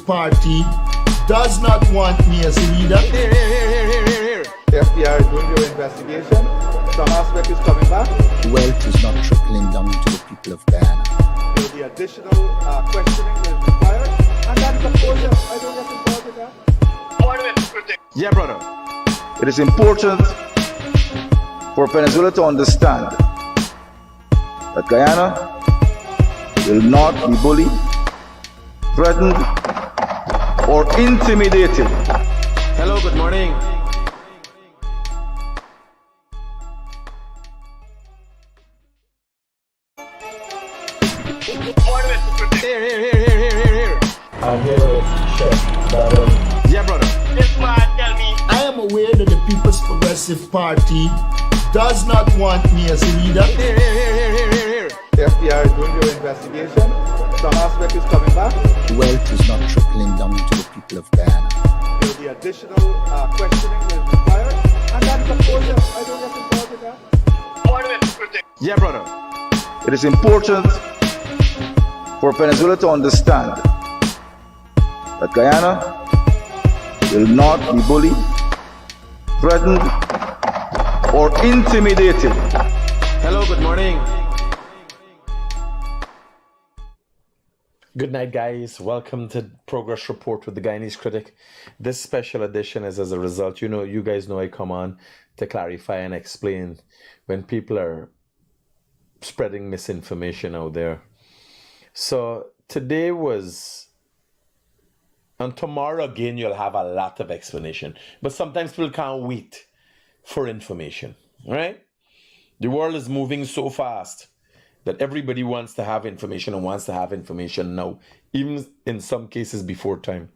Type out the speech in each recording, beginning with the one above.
Party does not want me as a leader. Here. The FBI is doing your investigation. Some aspect is coming back. Wealth is not trickling down to the people of Guyana. There will be additional questioning that is required. And that is, of course, I don't get involved with that. Yeah, brother. It is important for Venezuela to understand that Guyana will not be bullied, threatened, or intimidated. Hello, good morning. Here. I'm here to check. Yeah, brother. This man tell me. I am aware that the People's Progressive Party does not want me as a leader. Here. The FBI is doing your investigation. Some aspect is coming back. Wealth is not trickling down to the people of Guyana. There will be additional questioning that is required. And that is, of course, I don't get involved with that. Yeah, brother. It is important for Venezuela to understand that Guyana will not be bullied, threatened, or intimidated. Hello, good morning. Good night, guys. Welcome to Progress Report with the Guyanese Critic. This special edition is as a result. You guys know I come on to clarify and explain when people are spreading misinformation out there. So today was, and tomorrow again, you'll have a lot of explanation. But sometimes people can't wait for information, right? The world is moving so fast that everybody wants to have information and wants to have information now, even in some cases before time.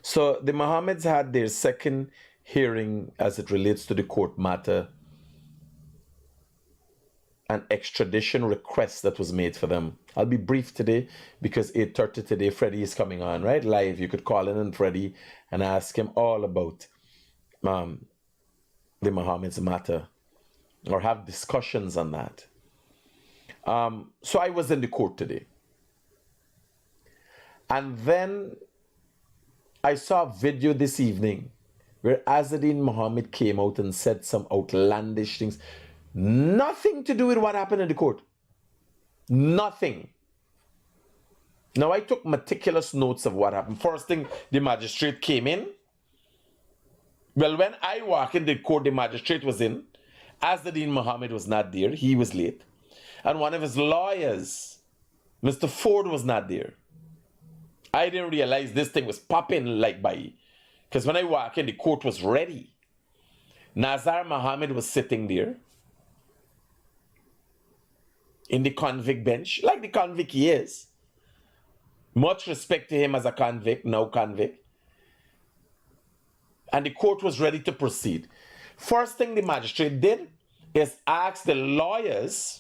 So the Mohameds had their second hearing as it relates to the court matter, an extradition request that was made for them. I'll be brief today because 8:30 today, Freddie is coming on, right? Live. You could call in on Freddie and ask him all about the Mohameds matter or have discussions on that. So I was in the court today. And then I saw a video this evening where Azadine Mohammed came out and said some outlandish things. Nothing to do with what happened in the court. Nothing. Now, I took meticulous notes of what happened. First thing, the magistrate came in. Well, when I walked in the court, the magistrate was in. Azadine Mohammed was not there. He was late. And one of his lawyers, Mr. Ford, was not there. I didn't realize this thing was popping like by. Because when I walked in, the court was ready. Nazar Mohammed was sitting there in the convict bench, like the convict he is. Much respect to him as a convict, now convict. And the court was ready to proceed. First thing the magistrate did is ask the lawyers,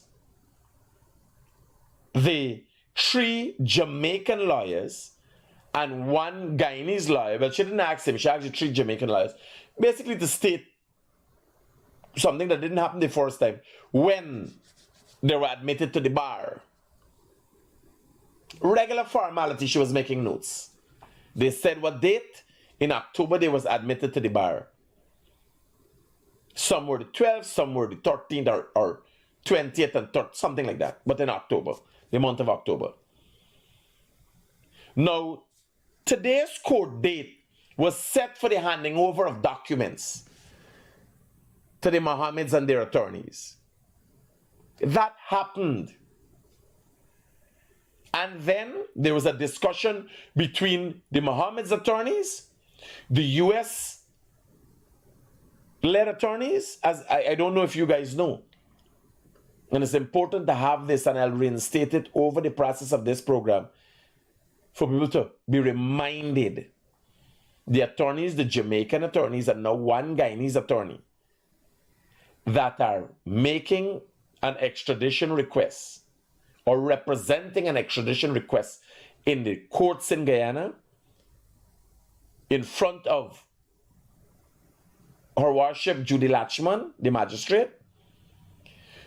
the 3 Jamaican lawyers and 1 Guyanese lawyer. Well, she didn't ask him, she asked the 3 Jamaican lawyers, basically to state something that didn't happen the first time when they were admitted to the bar. Regular formality, she was making notes. They said what date? In October, they was admitted to the bar. Some were the 12th, some were the 13th or 20th and 3rd, something like that. But in October, the month of October. Now, today's court date was set for the handing over of documents to the Mohammeds and their attorneys. That happened. And then there was a discussion between the Mohammeds attorneys, the US-led attorneys, as I don't know if you guys know. And it's important to have this, and I'll reinstate it over the process of this program for people to be reminded. The attorneys, the Jamaican attorneys, and now 1 Guyanese attorney that are making an extradition request or representing an extradition request in the courts in Guyana in front of Her Worship Judy Latchman, the magistrate.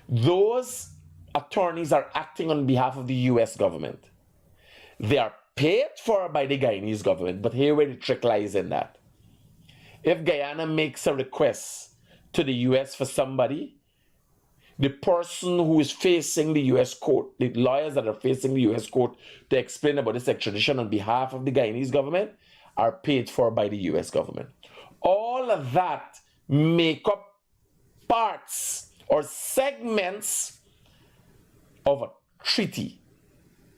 Those attorneys are acting on behalf of the US government. They are paid for by the Guyanese government. But here where the trick lies in that. If Guyana makes a request to the US for somebody, the person who is facing the US court, the lawyers that are facing the US court to explain about this extradition on behalf of the Guyanese government are paid for by the US government. All of that make up parts or segments of a treaty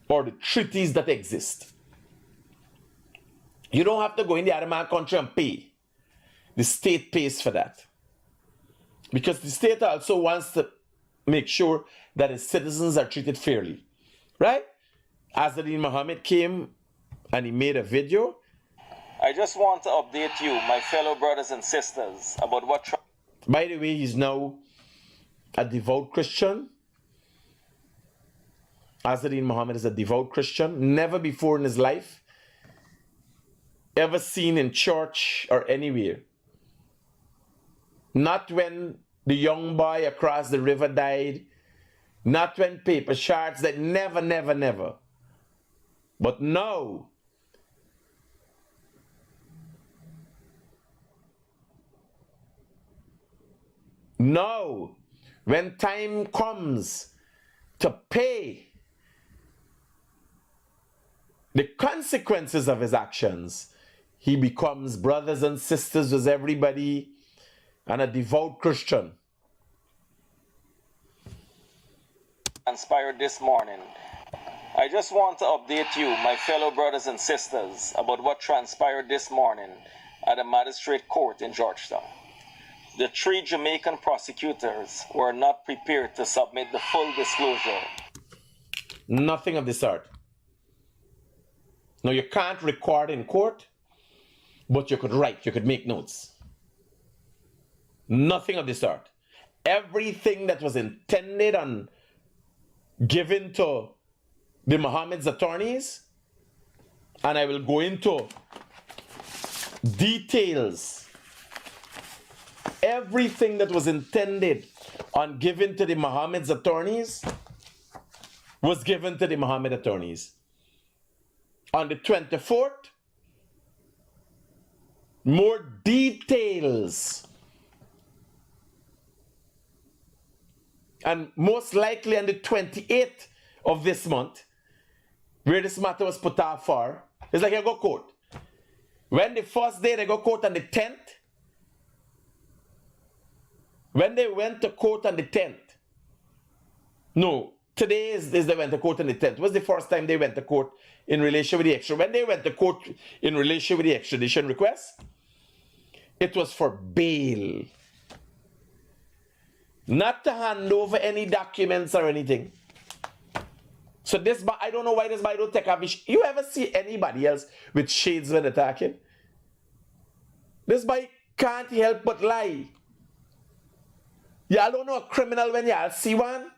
or the treaties that exist. You don't have to go in the other man's country and pay. The state pays for that. Because the state also wants to make sure that its citizens are treated fairly. Right? Azadin Mohammed came and he made a video. I just want to update you, my fellow brothers and sisters, about what... By the way, he's now a devout Christian. Azadin Mohammed is a devout Christian. Never before in his life ever seen in church or anywhere. Not when the young boy across the river died. Not when paper shards died. Never, never, never. But now, when time comes to pay the consequences of his actions, he becomes brothers and sisters with everybody and a devout Christian. Transpired this morning. I just want to update you, my fellow brothers and sisters, about what transpired this morning at the magistrate court in Georgetown. The 3 Jamaican prosecutors were not prepared to submit the full disclosure. Nothing of the sort. Now, you can't record in court, but you could write, you could make notes. Nothing of the sort. Everything that was intended and given to the Mohameds attorneys, and I will go into details. Everything that was intended on given to the Mohameds attorneys was given to the Mohammed attorneys. On the 24th, more details. And most likely on the 28th of this month, where this matter was put off for, it's like you go court. When the first day they go court on the 10th, when they went to court on the 10th, no, today is they went to court on the 10th. It was the first time they went to court in relation with the extradition. When they went to court in relation with the extradition request, it was for bail. Not to hand over any documents or anything. So this, I don't know why this guy don't take off his. You ever see anybody else with shades when attacking? This guy can't help but lie. Y'all don't know a criminal when y'all see one?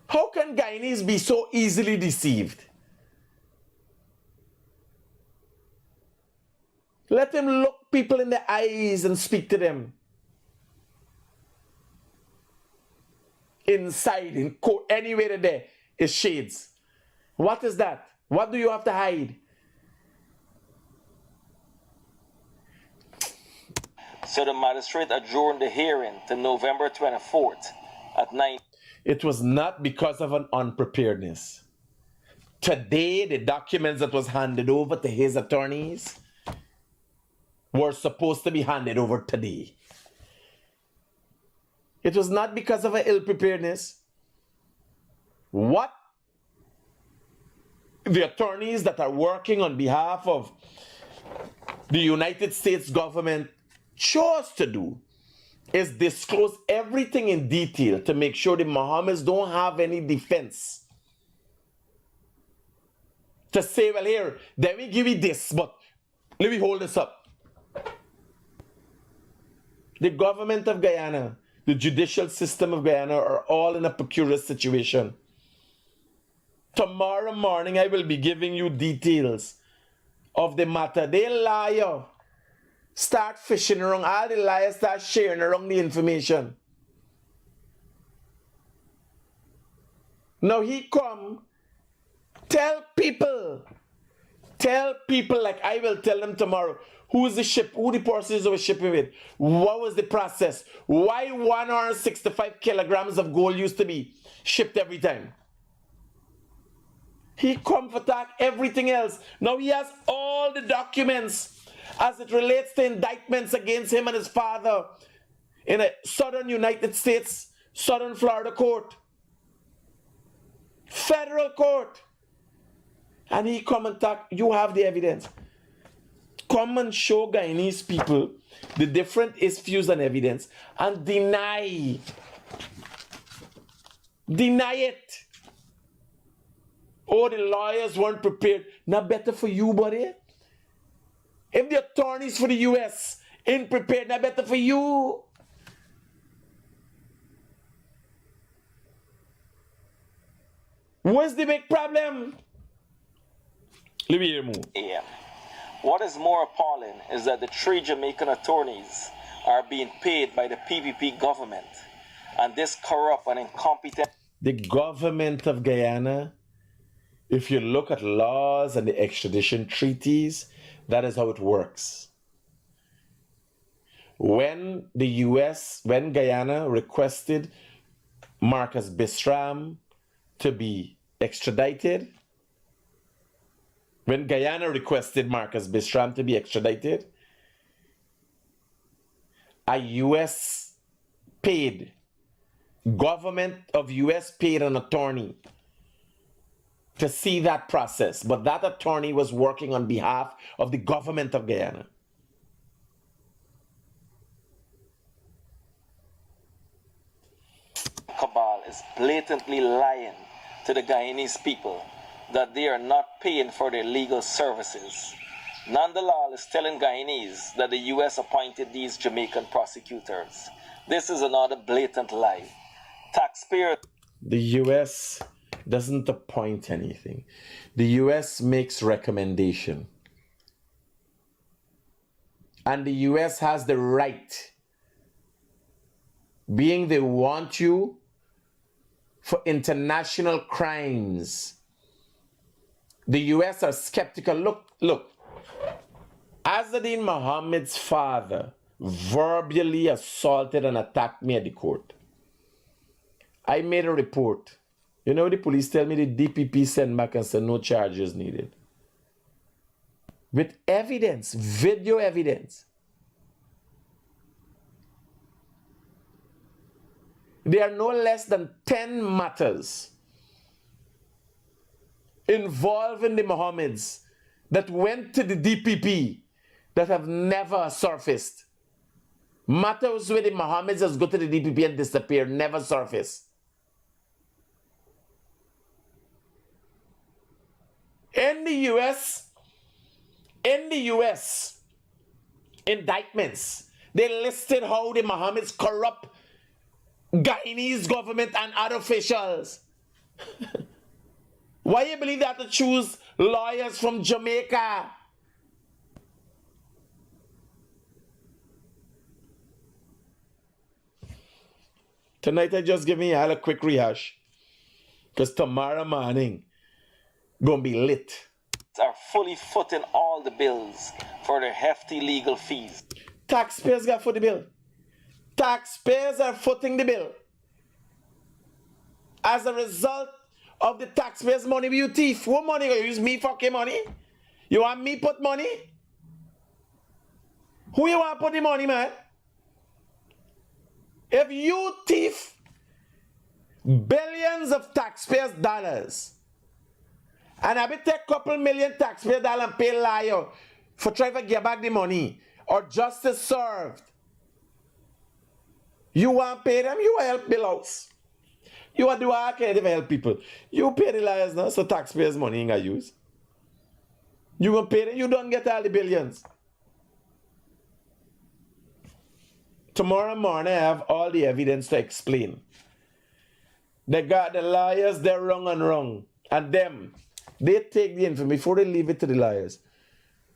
How can Guyanese be so easily deceived? Let him look people in the eyes and speak to them. Inside, in court, anywhere there is shades. What is that? What do you have to hide? So the magistrate adjourned the hearing to November 24th at 9. It was not because of an unpreparedness. Today, the documents that was handed over to his attorneys were supposed to be handed over today. It was not because of an ill-preparedness. What the attorneys that are working on behalf of the United States government chose to do is disclose everything in detail to make sure the Mohammeds don't have any defense. To say, well, here, let me give you this, but let me hold this up. The government of Guyana, the judicial system of Guyana are all in a peculiar situation. Tomorrow morning, I will be giving you details of the matter. They lie. Start fishing around. All the liars start sharing around the information. Now he come Tell people like I will tell them tomorrow. Who is the ship? Who the person is over shipping with? What was the process? Why 165 kilograms of gold used to be shipped every time? He come for attack everything else. Now he has all the documents as it relates to indictments against him and his father in a southern United States, southern Florida court, federal court. And he come and talk, you have the evidence. Come and show Guyanese people the different issues and evidence and deny it. Oh, the lawyers weren't prepared. Not better for you, buddy. If the attorneys for the US ain't prepared, not better for you. What's the big problem? Let me hear more. Yeah. What is more appalling is that the 3 Jamaican attorneys are being paid by the PPP government, and this corrupt and incompetent. The government of Guyana, if you look at laws and the extradition treaties, that is how it works. When Guyana requested Marcus Bistram to be extradited, a US paid, government of US paid an attorney to see that process, but that attorney was working on behalf of the government of Guyana. Cabal is blatantly lying to the Guyanese people that they are not paying for their legal services. Nandalal is telling Guyanese that the US appointed these Jamaican prosecutors. This is another blatant lie. Taxpayers. The US doesn't appoint anything. The US makes recommendation. And the US has the right, being they want you for international crimes. The US are skeptical. Look. Azzedine Mohamed's father verbally assaulted and attacked me at the court. I made a report. You know, the police tell me the DPP sent back and said no charges needed. With evidence, video evidence. There are no less than 10 matters involving the Mohameds that went to the DPP that have never surfaced. Matters where the Mohameds has go to the DPP and disappear, never surface. In the US indictments, they listed how the Mohameds corrupt Guyanese government and other officials. Why you believe they have to choose lawyers from Jamaica? Tonight I just give me all a quick rehash, because tomorrow morning gonna be lit. Are fully footing all the bills for their hefty legal fees. Taxpayers got foot the bill. Taxpayers are footing the bill. As a result of the taxpayers' money, you thief. What money you use? Me fucking money? You want me put money? Who you want put the money, man? If you thief billions of taxpayers' dollars, and I be take couple million taxpayer dollars and pay liar for trying to get back the money or justice served, you want to pay them, you help the house. You want to do all kind of help people. You pay the liars now, so taxpayers' money ain't gonna use. You gonna pay them, you don't get all the billions. Tomorrow morning I have all the evidence to explain. They got the liars, they're wrong and wrong. And them, they take the information before they leave it to the liars.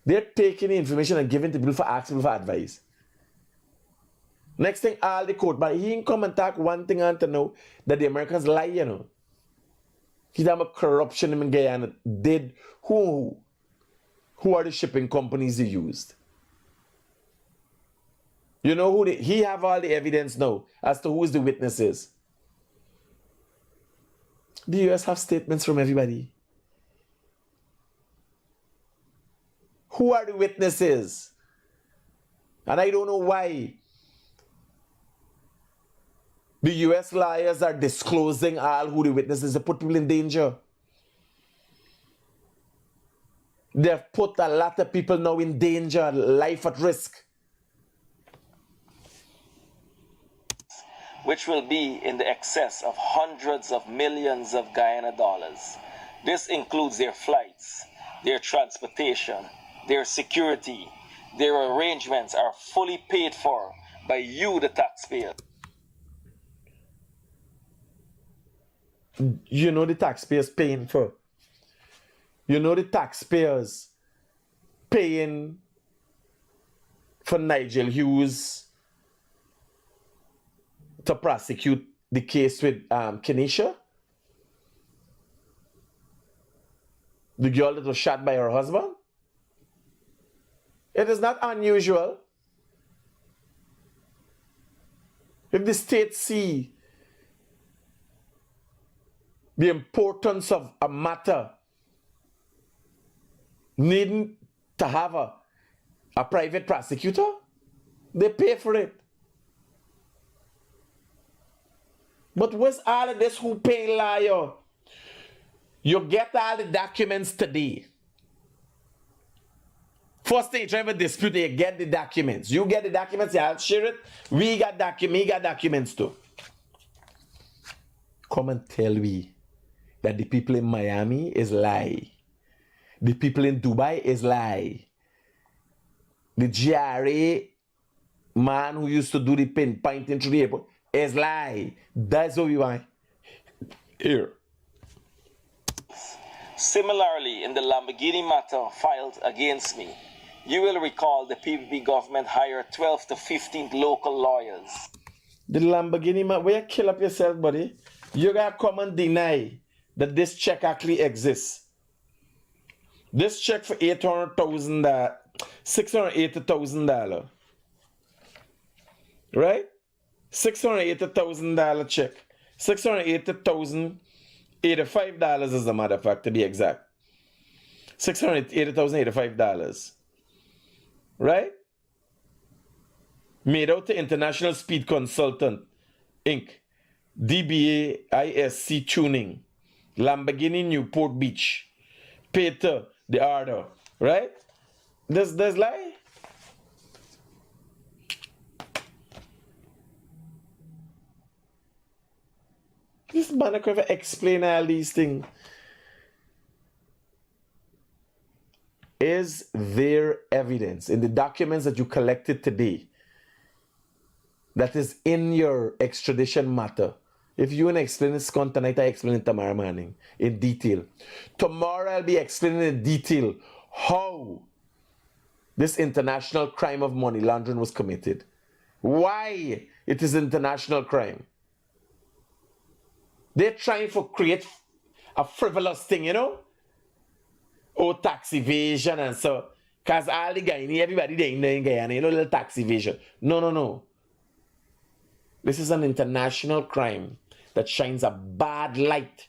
They're taking the information and giving it to people for asking people for advice. Next thing, all the court, but he ain't come and talk one thing and to know that the Americans lie, you know. He's talking about corruption in Guyana. Who are the shipping companies he used? You know who he have all the evidence now as to who is the witnesses. The US have statements from everybody. Who are the witnesses? And I don't know why the US lawyers are disclosing all who the witnesses. They put people in danger. They've put a lot of people now in danger, life at risk. Which will be in the excess of hundreds of millions of Guyana dollars. This includes their flights, their transportation, their security. Their arrangements are fully paid for by you, the taxpayer. You know the taxpayers paying for. You know the taxpayers paying for Nigel Hughes to prosecute the case with Kenesha, the girl that was shot by her husband. It is not unusual if the state see the importance of a matter needing to have a private prosecutor, they pay for it. But where's all of this who pay lawyer? You get all the documents today. First thing you try to dispute, you get the documents. You get the documents, I'll share it. We got documents too. Come and tell me that the people in Miami is lie. The people in Dubai is lie. The GRA man who used to do the pinpointing through the airport is lie. That's what we want here. Similarly, in the Lamborghini matter filed against me, you will recall the PPP government hired 12 to 15 local lawyers. The Lamborghini man, where you kill up yourself, buddy? You gotta come and deny that this check actually exists. This check for $800,000, $680,000, right? $680,000 check, $680,085 as a matter of fact, to be exact. $680,085, right? Made out to International Speed Consultant, Inc., DBA ISC Tuning, Lamborghini Newport Beach, paid to the order, right? There's lie. This man could ever explain all these things. Is there evidence in the documents that you collected today that is in your extradition matter? If you want to explain this tonight, I explain it tomorrow morning in detail. Tomorrow I'll be explaining in detail how this international crime of money laundering was committed. Why it is international crime. They're trying to create a frivolous thing, you know? Oh, tax evasion and so. Because all the Guyana, everybody there in Guyana, you know, little tax evasion. No. This is an international crime that shines a bad light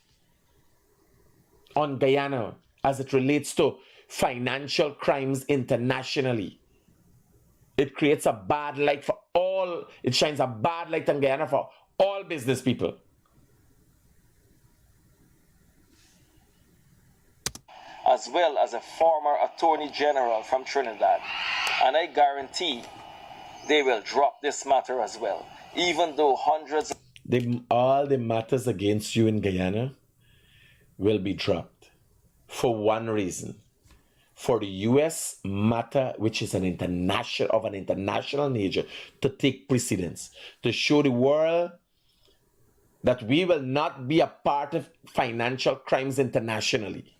on Guyana as it relates to financial crimes internationally. It creates a bad light for all, it shines a bad light on Guyana for all business people. As well as a former Attorney General from Trinidad. And I guarantee they will drop this matter as well, even though hundreds... all the matters against you in Guyana will be dropped for one reason. For the U.S. matter, which is an international nature, to take precedence, to show the world that we will not be a part of financial crimes internationally.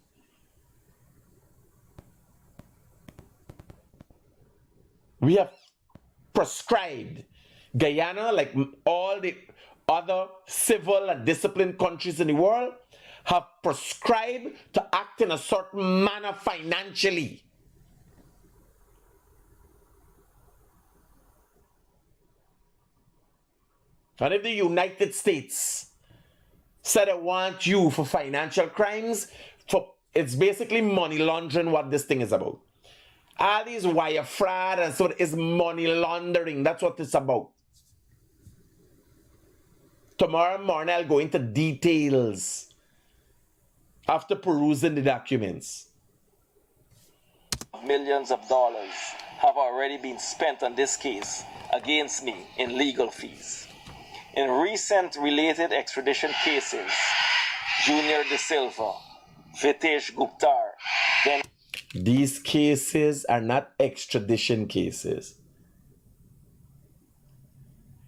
We have prescribed Guyana, like all the other civil and disciplined countries in the world, have prescribed to act in a certain manner financially. And if the United States said they want you for financial crimes, it's basically money laundering what this thing is about. All these wire fraud and so is money laundering. That's what it's about. Tomorrow morning I'll go into details after perusing the documents. Millions of dollars have already been spent on this case against me in legal fees. In recent related extradition cases, Junior De Silva, Vitesh Guptar, then these cases are not extradition cases.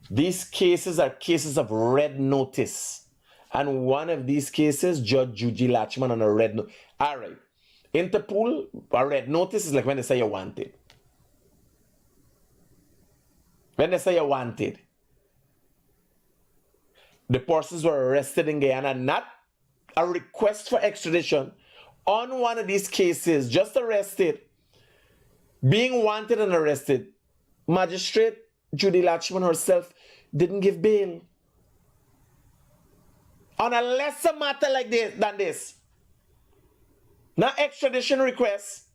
These cases are cases of red notice. And one of these cases, Judge Judy Latchman on a red notice. All right. Interpol, a red notice is like when they say you're wanted. When they say you're wanted. The persons were arrested in Guyana, not a request for extradition. On one of these cases, just arrested, being wanted and arrested, Magistrate Judy Latchman herself didn't give bail. On a lesser matter like this than this. Not extradition requests.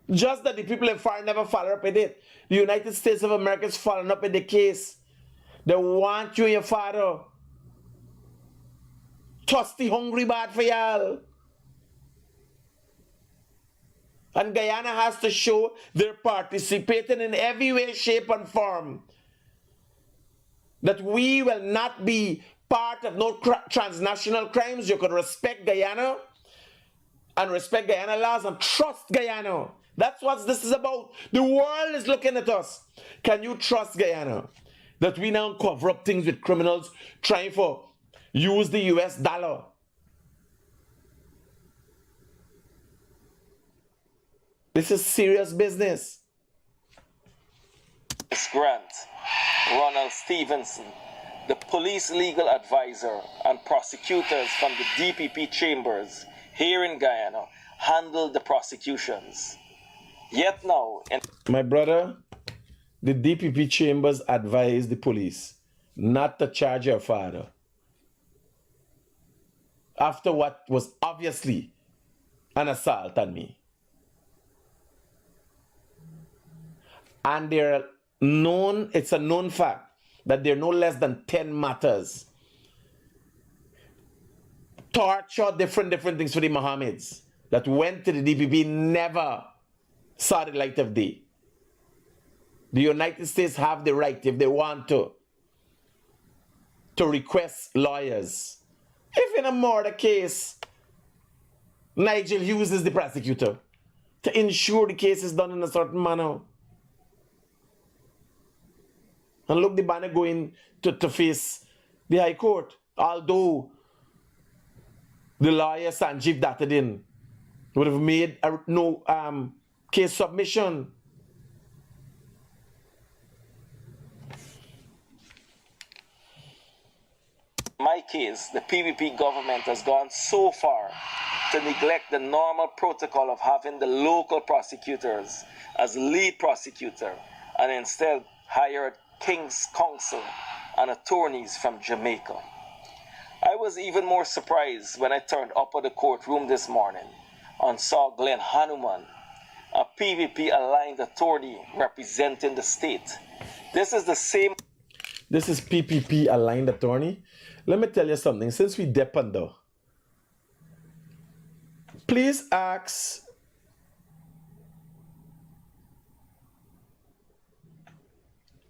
Just that the people in FAR never follow up with it. The United States of America is following up with the case. They want you and your father. Thirsty, hungry bad for y'all. And Guyana has to show they're participating in every way, shape, and form. That we will not be part of no transnational crimes. You could respect Guyana and respect Guyana laws and trust Guyana. That's what this is about. The world is looking at us. Can you trust Guyana? That we now cover up things with criminals trying to use the US dollar. This is serious business. Ms. Grant, Ronald Stevenson, the police legal advisor and prosecutors from the DPP chambers here in Guyana handled the prosecutions. Yet now, my brother, the DPP chambers advised the police not to charge your father after what was obviously an assault on me. And it's a known fact that there are no less than 10 matters. Torture, different things for the Mohameds that went to the DPP never saw the light of day. The United States have the right, if they want to request lawyers. If in a murder case, Nigel Hughes is the prosecutor, to ensure the case is done in a certain manner. And look, the banner going to face the High Court. Although the lawyer Sanjeev Dattadin would have made no case submission. in my case, the PVP government has gone so far to neglect the normal protocol of having the local prosecutors as lead prosecutor and instead hired King's Counsel and attorneys from Jamaica. I was even more surprised when I turned up at the courtroom this morning and saw Glenn Hanuman, a PVP-aligned attorney representing the state. This is the same... This is PPP-aligned attorney. Let me tell you something. Since we depend though, please ask...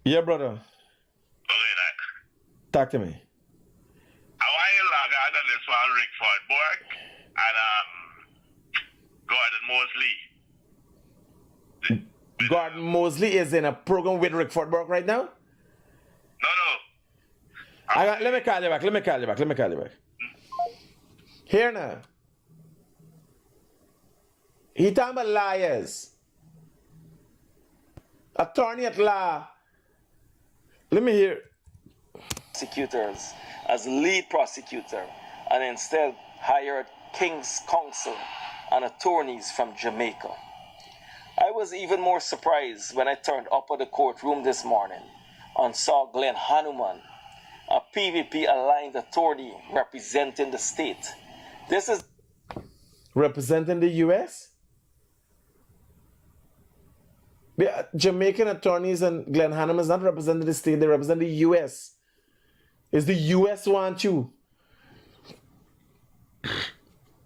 Yeah, brother. Okay, that. Talk to me. I want you to log on to this one, Rickford Borg and Gordon Mosley. Gordon Mosley is in a program with Rick Fordberg right now? No. Let me call you back. Here now. He talking about liars. Attorney at law. Let me hear. Prosecutors as lead prosecutor and instead hired King's Counsel and attorneys from Jamaica. I was even more surprised when I turned up at the courtroom this morning and saw Glenn Hanuman, a PVP-aligned attorney representing the state. This is Representing the U.S.? The Jamaican attorneys and Glenn Hanuman is not representing the state, they represent the U.S. Is the U.S. want you?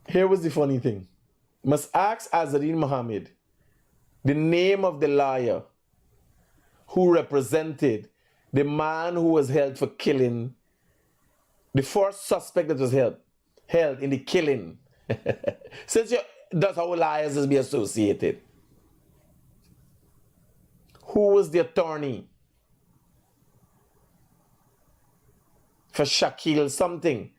Here was the funny thing. Must ask Azadeen Mohammed the name of the lawyer who represented the man who was held for killing, the first suspect that was held in the killing. Since that's how liars is be associated. Who was the attorney for Shaquille something?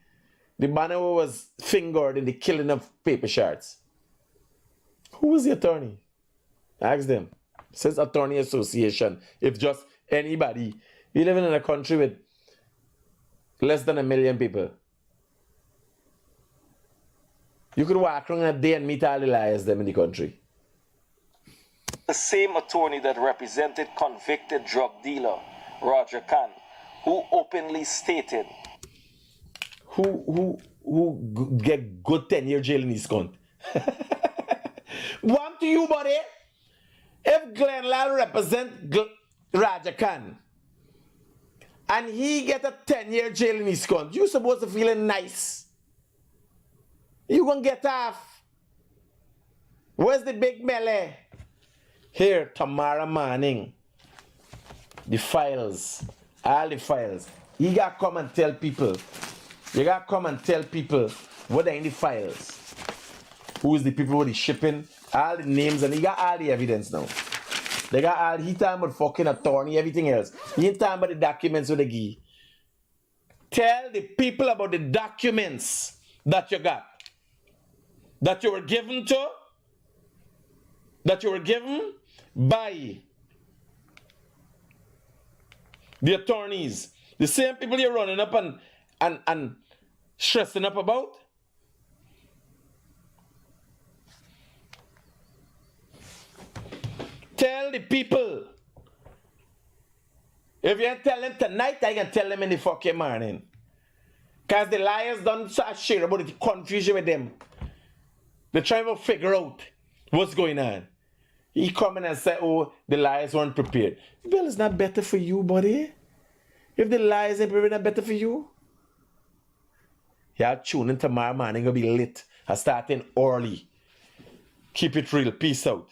The man who was fingered in the killing of Paper Shards. Who was the attorney? Ask them. Says Attorney Association. If just anybody. We live in a country with less than 1 million people. You could walk around a day and meet all the liars them in the country. the same attorney that represented convicted drug dealer Roger Khan, who openly stated who get good 10-year jail in his cunt. One to you, buddy. If Glenn Lal represent Roger Khan and he get a 10-year jail in his cunt, you supposed to feeling nice. You gonna get off. Where's the big melee? Here, tomorrow morning. The files. All the files. You gotta come and tell people. You gotta come and tell people what are in the files. Who is the people with the shipping? All the names, and he got all the evidence now. They got all, he talking about fucking attorney, everything else. He ain't talking about the documents with the key. Tell the people about the documents that you got. That you were given to. That you were given by the attorneys. The same people you're running up and stressing up about. Tell the people. If you ain't tell them tonight, I can tell them in the fucking morning. Because the liars don't share about the confusion with them. They're trying to figure out what's going on. He come in and say, oh, the liars weren't prepared. Well, it's not better for you, buddy. If the liars ain't prepared, it's not better for you. Y'all tune in tomorrow morning, gonna be lit. I starting early. Keep it real. Peace out.